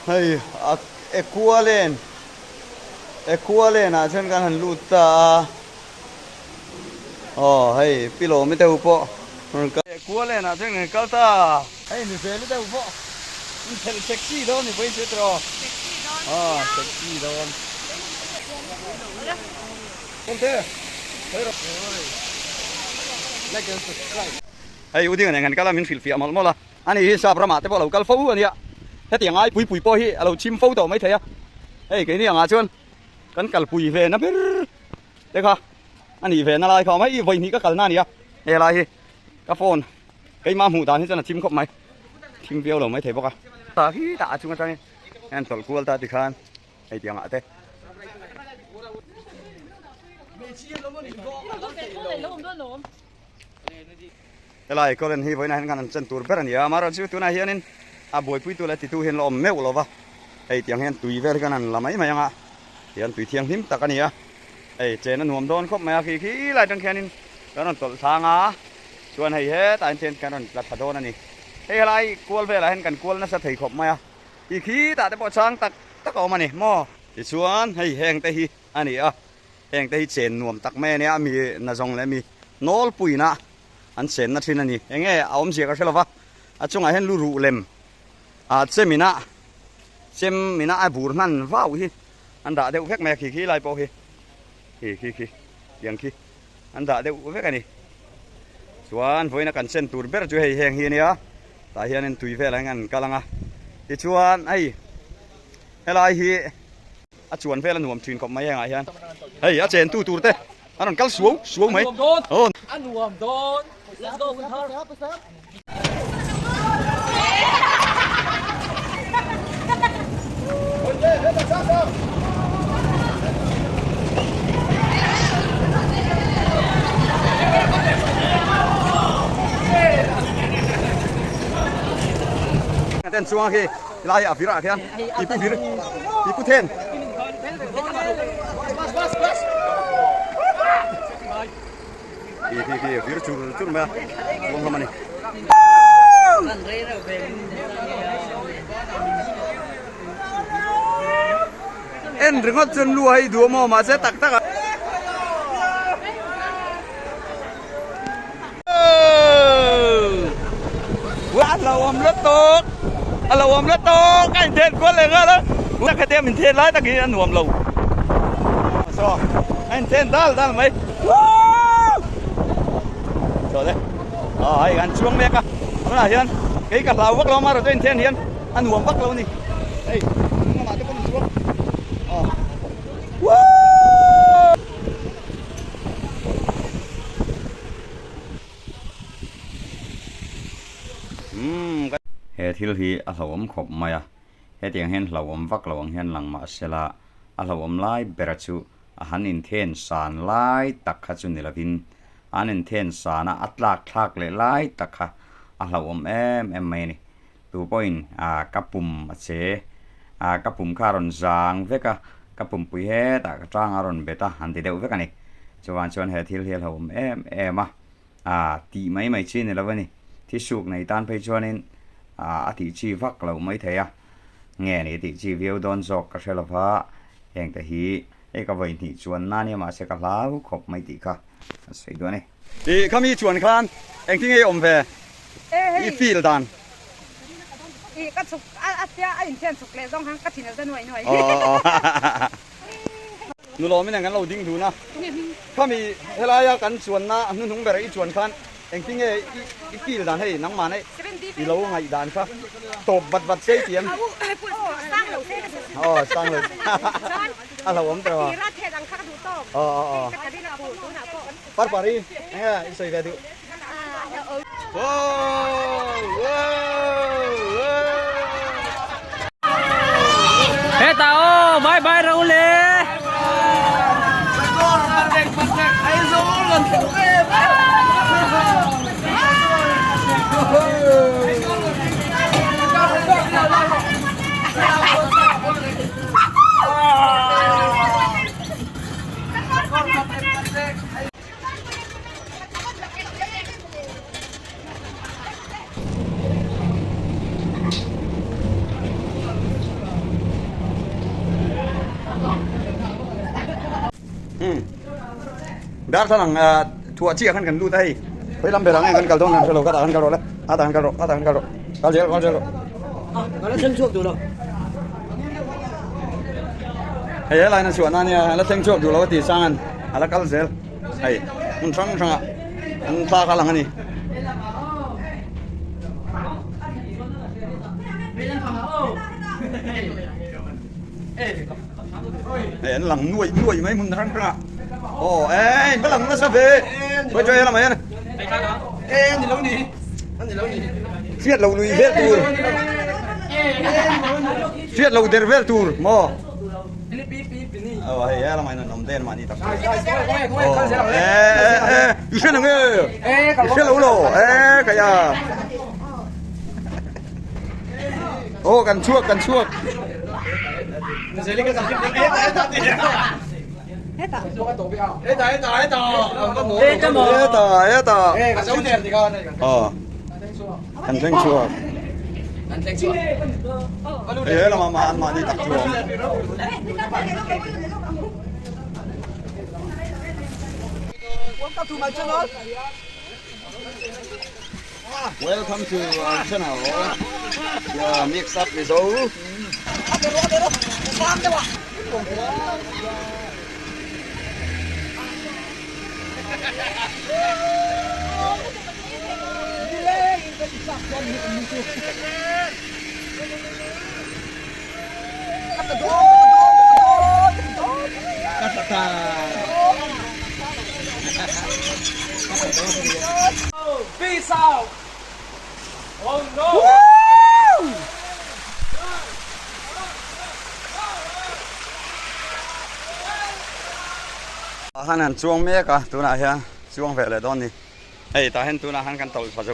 Hey, equivalent chen kan han luta. Oh, hey, pilo mi te upo. Equivalent chen kan ta. Hey, ni fe mi te upo. Ni tel sexy do ni voi se tro. Ah, sexy do. Conte. Like and subscribe. Hey, uding ngan kala min fil fi amal mola. Ani sa prama te bola kal fo ania. Thế tiếng ai pui po hi alo chim phâu tàu mấy thấy à ấy cái này à chuan cắn cල් pui về nó biết đấy kha anh đi về nó lại không mấy vậy thì các cල් na nè đây lại hi các phone cái má mù ta thì chân là chim khóc mấy chim véo đâu mấy thấy bóc à ta hi ta chung cái anh tol cuol ta thì khan ấy tiếng à thế đây lại có lần hi với này anh chân tour bên này mà rồi chứ tour này hiện boy pui tu la ti tu hen lo meu lo wa ei tiang hen tui ver kanan la mai anga hian tui thiang him takania ei chen an nuam don khop ma khi lai tang khanin kanon tol thanga chuan hei he ta ten kanon la thadon ani hei lai kual ve la hen kan kual na sa thei khop ma khi ta te po chang tak au mani mo ti chuan hei heng te hi ani heng te hi chen nuam tak me ne mi na jong le mi nol puina an chen na thin ani enge aom sia ka thelawa achunga hen lu ru lem semina ai bur nan vào hi anh đã đeo phép mẹ khi lại po hi khi tiếng khi anh đã đeo phép cái này chuan với nó cần sen tour bé chú hay heng hi nè tại hiện nên tùy về lại ngăn kalanga thì chuan ai hay lại hi chuan về là nuông truyền cọp mấy ngài hiền hey chen tu tour thế anh còn xuống mấy anh nuông đón let's go tên xuống khi lại ở phía ra thiên ipu thiên khi phía chút mà không làm này en đừng có chân lùa hay đùa mà sẽ tắc à quá là ôm rất tốt cái thiên quân lên đó các cái tem mình thiên lái ta kia ăn ôm lâu so anh thiên ta mấy rồi đấy ấy anh xuống mẹ cả nó là hiền cái cả lào vắt lâu mà rồi anh thiên hiền ăn ôm vắt lâu đi đây mà cho con xuống he thil hi a hlawm khop mai a he tiang hen hlawm vak lawang hian langma sela a hlawm lai bera chu a hanin then san lai takha chu nilavin anin then sana atlak thak le lai takha a hlawm em mai ni tu point a kapum a che a kapum karon jang veka kapum pui he ta tang aron beta han ti deu veka ni chuan he thil hi hlawm em a ti mai chin ni lavani thi suk nei tan phei chuanin ti chi vak lo mai thei a nge ni ti chi view don jok ka thelova heng te hi e ka vai ni chuan na ni ma se ka lau khop mai ti kha sei do ni ti khami chuan khan eng ting e om ve i feel dan i ka chuk a tia a in chen chuk le jong hang ka thin za noi nu lo min ngan lo ding du na khami helaya kan chuan na nun hung ber i chuan khan eng ting e i feel dan hei nang ma nei i lo ngai dan kha top bat sei tiam sang lo a lo om tro ra the dang kha du to ka di na bu tu na ko par pari i sei ve du hey tao bye bye Raul ai zo lần dar thalang thua chi kan kan lu taiไปลำเบลังกันกัลตรงกันเราก็ต่างกันแล้วต่างกันกัลเจลแล้วเชิงช่วงดูแล้วเฮ้ยอะไรนั่นส่วนนั่นเนี่ยแล้วเชิงช่วงดูเราก็ตีสร้างกันแล้วกัลเจลเฮ้ยมันช่างอ่ะมันพากันหลังนี่เฮ้ยหลังนุ่ยไหมมึงช่างอ่ะโอ้เอ้ยไม่หลังนั่นซะเบ้ไปช่วยอะไรเนี่ยนี่แล้วนี่อันนี้แล้วนี่เสียดเราลุยเวลตูร์เสียดเราเดร์เวลตูร์มอเฮ้ยอะไรมาเนี่ยน้ำเต้นมานี่ตักอยู่เช่นนั้นอยู่เช่นเราโลกะยาโอ้กันชั่วHeta. Kan seng chua. La ma ni tak chua. Welcome to our channel. Yeah, mix up with all. Peace out. Oh no. Hanan chuang me ka tuna hian chuang ve le don ni ei ta hen tuna han kan tol pha zo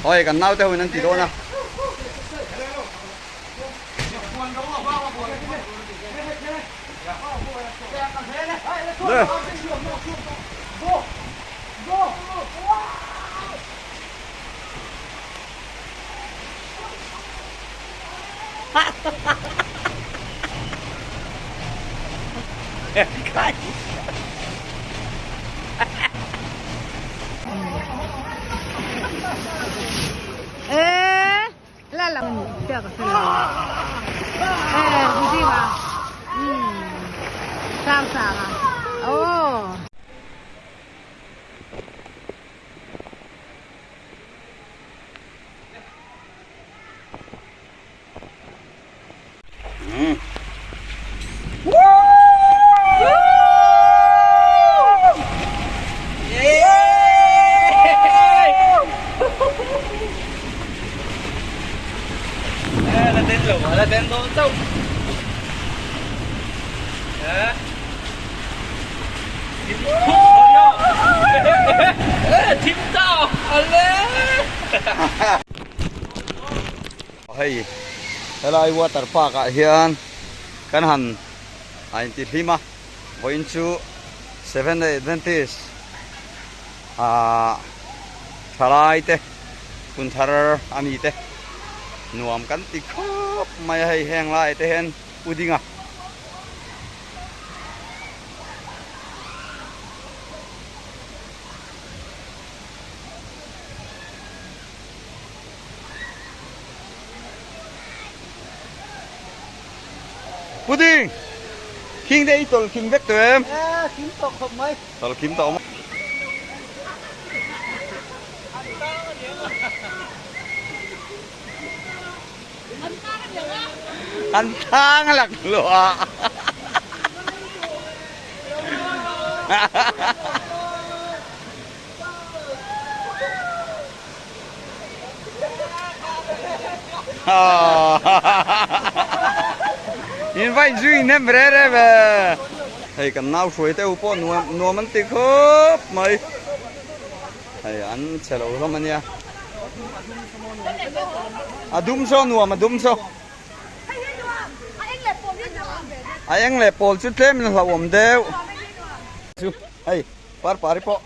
oi kan nau te hunan ti do na Kai la la te ka se bu ji ba sang sang ah oh là tên đồ sâu thím tao hey helai water park a hian kan han ai ti hlima going to 7 Adventist thalai te kun thar ami te nuam kan ti khop mai hai heng lai te hen udinga Puding King đây tol King vek to em Kim tộc không mấy tol Kim to anh thang lạc lụa nhìn vai duy nem bể đây về thầy cần nao suối teo po nuo mình tì khớp mày thầy ăn xe lẩu lắm anh nha đúng so nuo mà đúng so anh lệ bol chút thêm là ổn đều hey par po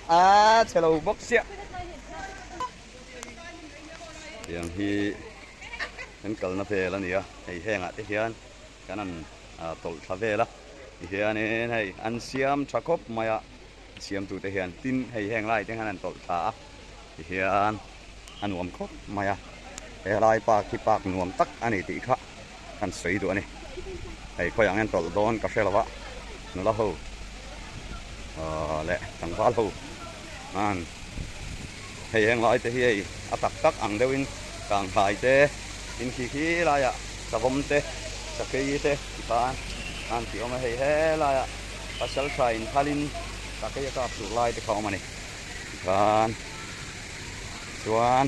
xe lẩu bốc xịa yang hi kan kal na fe la nia hei henga te hian kanan tol thave la hian en hei an siam thakop maya เสียมตูแต่เฮียนตินให้แห้งไล่จังนั้นตอตาเฮียนอันหวมครบมาอ่ะไอ้ลายปากที่ปากหนวมตักอันนี้ติค่ะกันสวยตัวนี้ไอ้พออย่างนั้นตอโดนกับเชลวะนั่นละหูแหละตั้งฟ้าหูมันให้แห้งไล่แต่เฮียอัตักตักอังเดวินกลางหายเตอินขี้ลายอ่ะสะบมเตสะเกยเตที่บ้านอันที่เอามาให้แห้ลายอ่ะปัสสาวะอินทาลินตะเกียบกับสุไลที่เขามานี่กันส่วน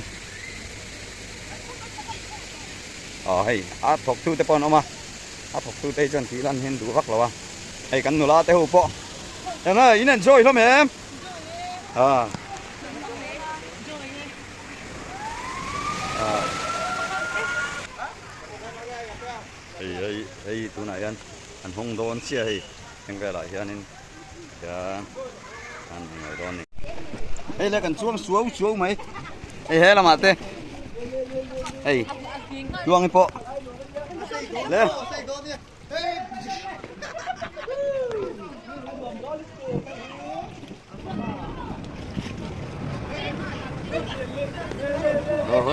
ให้อาถกตู้เตปอนออกมาอาถกตู้เตจนทีลันเห็นดูรักแล้ววะให้กันหนูลาเตหูปะยังไงอินันช่วยเขาแม่ไอ้ตัวไหนอันหงโดนเสียยังไงล่ะยันนี่อันไหนโดนนี่ไอ้เล็กกันช่วงไหมไอ้เฮละมาเต้ไอ้ช่วงไอ้ปะเร็วโอ้โห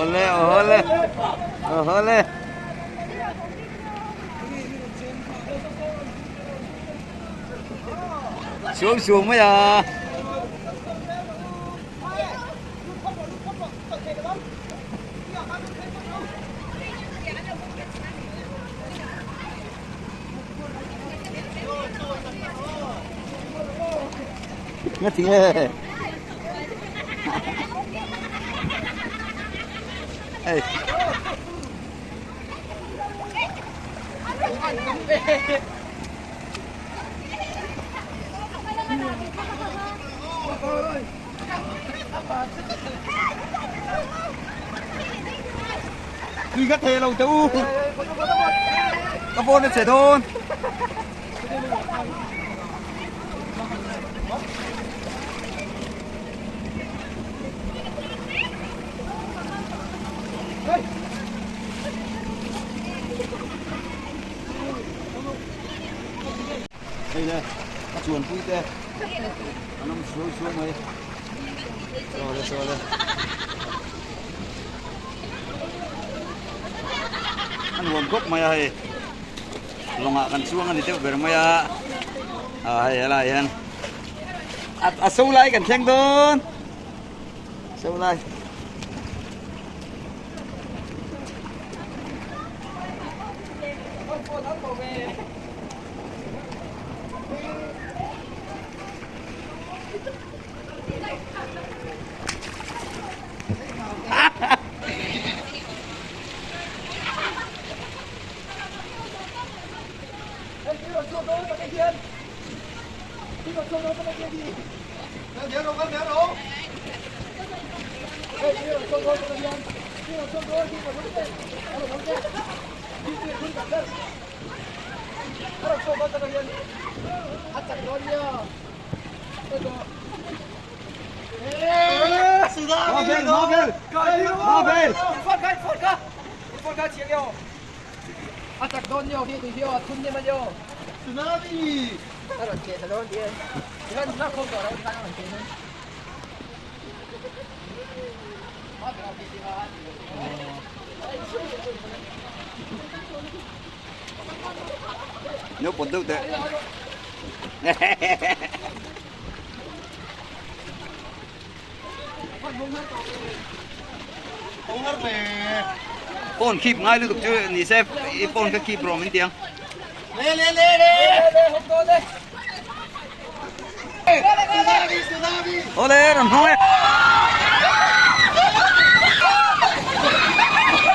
เลยxuống mấy à nghe tiếng ê đi gắt thề lâu chú có vô nên sẽ thôn đây nè các chuồn pui tê nó xuống mày rồi đây anh buồn cốc mày hay lòng ạ cần xuống anh thì tiếp về mày hay là hen sâu lại cần khen đơn sâu lại Atak don yo hi tu yo thun ni ma yo tsunami ta ron che ta don dia kan na khom to ra ta ron che ne ma ta ki ti ha nhớ bột đâu thế con kịp ngay luôn chứ nị xem con cái kịp rồi mình tiếng le hom to de ô lên làm thôi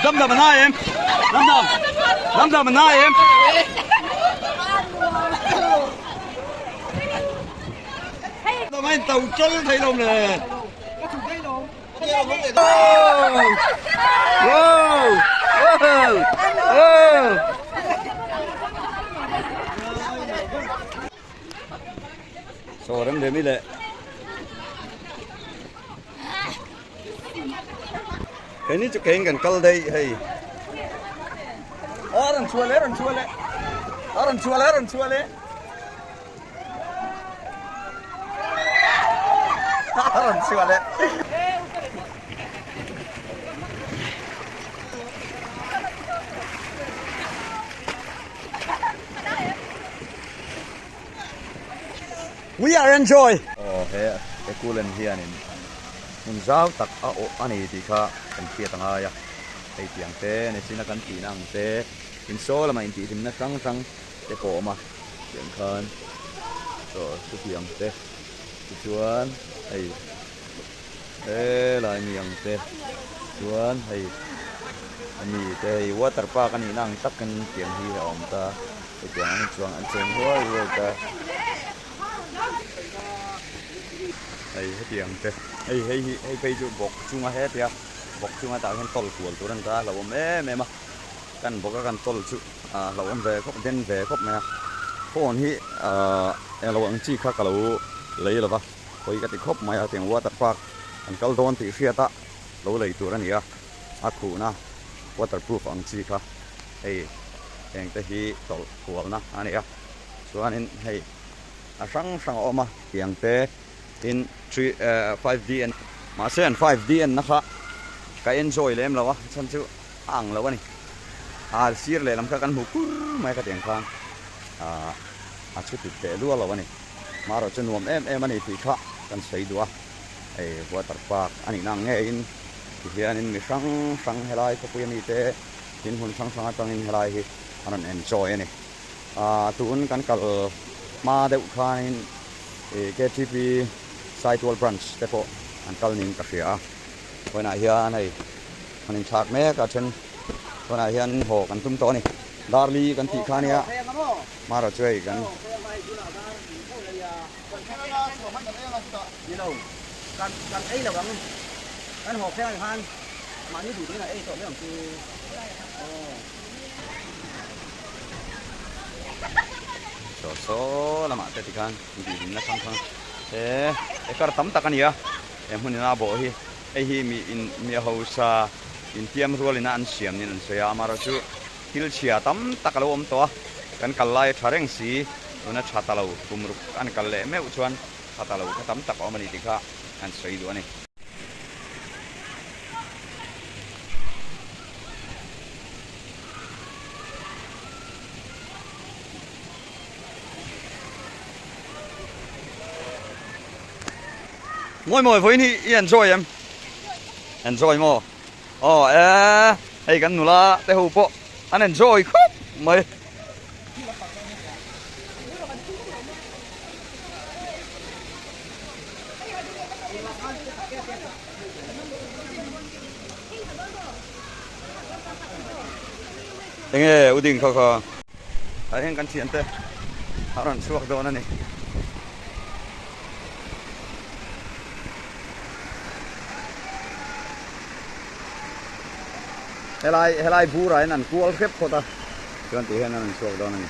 đâm đâm mình hai em đâm đâm mình hai em tao mấy tàu chân thấy lông nè wow so đâm đến đi lệ cái này chụp hình gần câu đây hay orang chua le Aron suat le. We are enjoy. Oh he kulen hian in mun zau tak a o ani ti kha kan pia tanga ya ei tiang te ne sina kan ti nang te in so la ma in ti dim na sang sang te po ma tiang khan so su tiang te chuan ei lai miang te chuan ei ani te water park ani nang tak kan tiang hi om ta te tiang an chuang an chen hoi ta ei tiang te ei pe ju bok chunga he tia bok chunga ta hen tol kual turan ta lo me ma kan bok kan tol chu lo ve khop den ve khop me phone hi lo ang chi kha ka lo lei lo ba koi ka ti khop ma ya tiang water park an kal don ti ria ta lo lei turan ya a khu na waterproof ang chi kha ei eng te hi tol kual na ani ya chuan in hei a sang oma tiang te in 5D and ma sen 5D and na kha ka enjoy lem lawa chan chu ang lawa ni sir le lam kha kan hu kur mai ka tiang khang chu ti te lu lawa ni ma ro chen nuam em ani ti kha kan sei duwa ei water park ani nang nge in ti hian in mi sang helai ko pui mi te tin hun sang atang in helai hi anan enjoy ani tun kan kal ma deuh khain KTP side wall branch te po an kal ning ka ria hoina hian hei anin thak me ka chen hoina hian ho kan tum to ni darli kan ti khania ma ro chei kan kan ei là bằng kan hộp theo han mà như đủ thế là ei tổ mấy thằng so lama te ti kan di na sang kar tam takania em hunina bo hi hi mi hausa in tiam rual ina an siam nin an soya maro chu hil chia tam takalo om to kan kallai thareng si una chatalo kumru an kalle me uchuan chatalo ka tam tak omani ti kha an soi du ani moi với ni enjoy em enjoy mo hey kan nula te hu po an enjoy khop mai Tenge uding kho ai hen kan thian te aran suak do na ni helai bura nan kual khep khota chuan ti hen an suak do na ni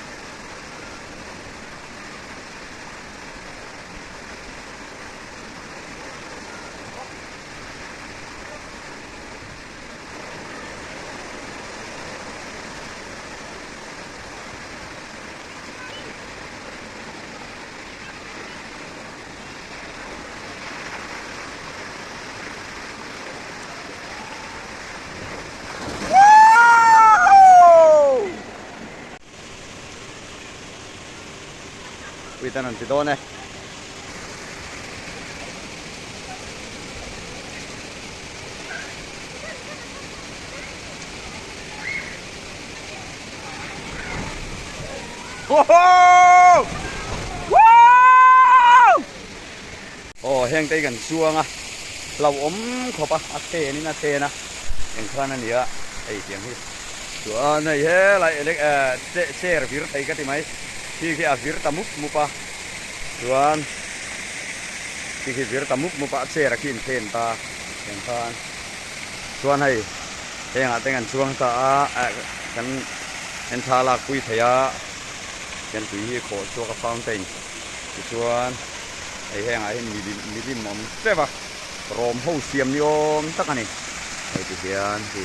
Kuitan ti do ne heng tay gan suanga lau om khopa ate ni na te na en khana nia ai tiang hi chuan nei he lai elek ser vir thai ka ti mai thi ki a vir tamuk mupa chuan thi ki vir tamuk mupa ser kin then ta en khan chuan hei heng a tengan chuang ta kan en thala kui thaya kan tui hi kho chuka fountain chuan ai heng ai mi dim mom seva rom ho siam ni om takani ai ti hian ti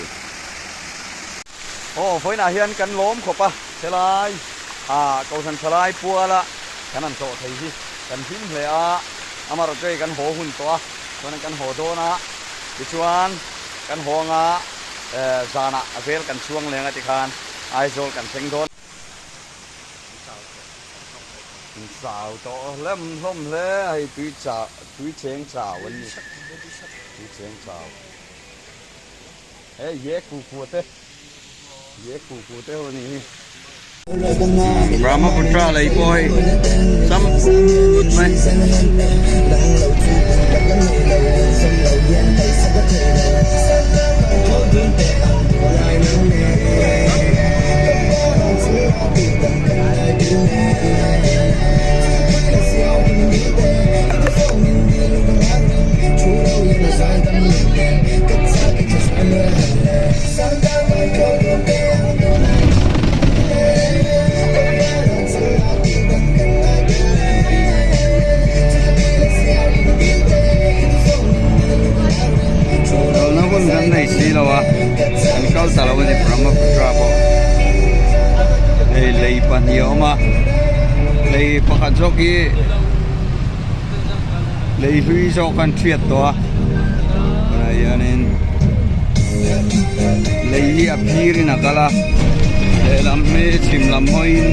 foina hian kan lom khopa selai kau san salai puala kanan so thei hi kan him hle a amaro chei kan ho hun to ton kan ho do na ti chuan kan ho nga zana avel kan chuang lenga ti khan aizol kan seng don sao to lem lom le ai tui cheng chao wan ni tui cheng chao ye ku te ho ni Brahmaputra lấy boy some Brahmaputra po lay panhiyo ma lay pakadzoki lay hui so kan triat to ayanin lay hi apiri nakala lay lam me chim lam hoin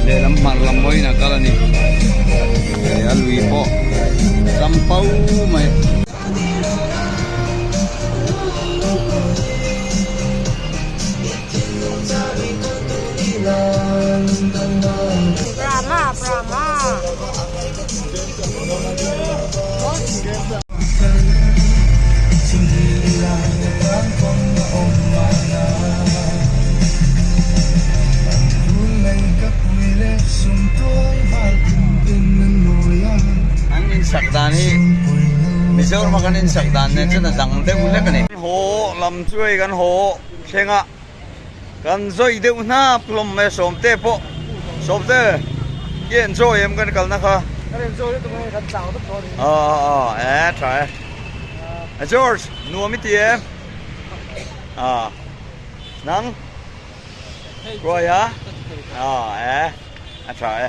lay lam mar lam hoin nakala ni ay lui po sampau mai Brahma angin sakdan hi misor makanin sakdan ne chana dang de ule kani ho lam chui kan ho thenga kan zoi de na plom me som te po som te yen zo em kan kal na kha try George nuo mi tie nang qua ya try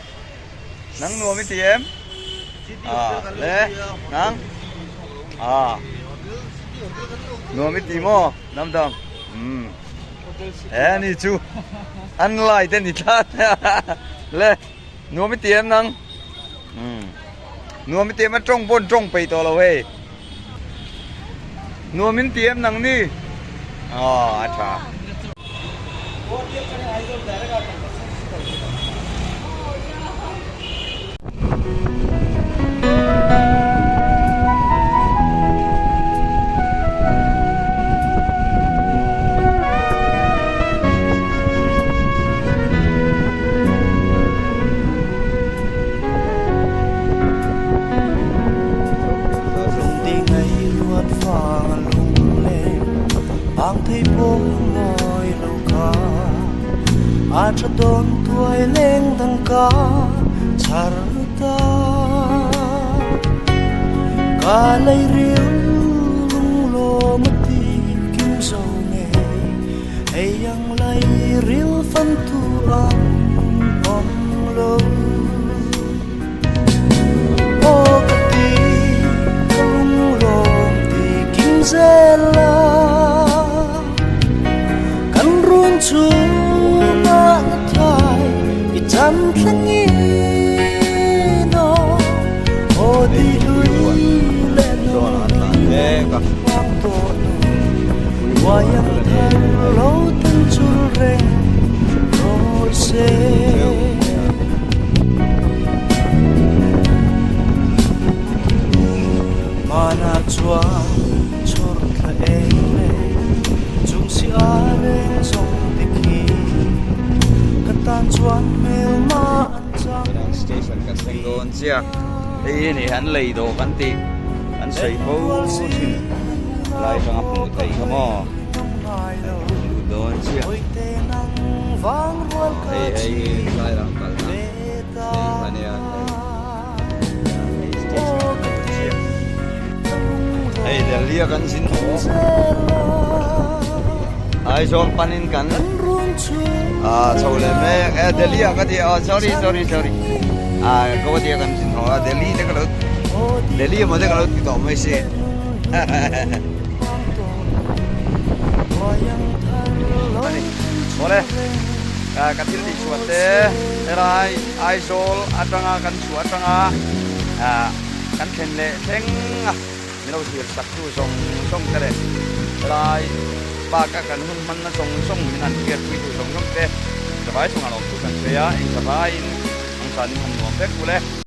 nang nuo mi tie le nang nuo mi ti mo nam dam ni chu an lai te ni ta le nuo mi tie nang nuo mi tie ma trong bon trong pe to lo we nuo min tie nang ni acha Acha don tuai leng dang ka charta ka lai riu lung lo mati kim so nge hey yang lai riu fan tu ang om lo o ka ti lung lo ti kim zela kan run chu Jam tlangi no o di lui le no wang to wayang than lo tan chul reng ro se mana chua chor tha ele chung si are song tikhi tan chuan mel ma an chang station kan seng don sia ei ni han lei do kan ti an sei bo thin lai sang apu thei kamo lu don sia ei lai ram kal na ei mania ei delia kan sin ho ai zom panin kan chole me Delhi ka ti sorry ko dia kan sin ho Delhi de ka เดลี่มาได้ก็เราติดต่อไม่ใช่ boleh katil di suate erai aisol atanga kan suatanga kan kenle teng milo sir saktu song tere erai baka kan hun man na song minan ker pi tu song te sabai song alok tu kan ya in sabai ang sanin hom no pek kule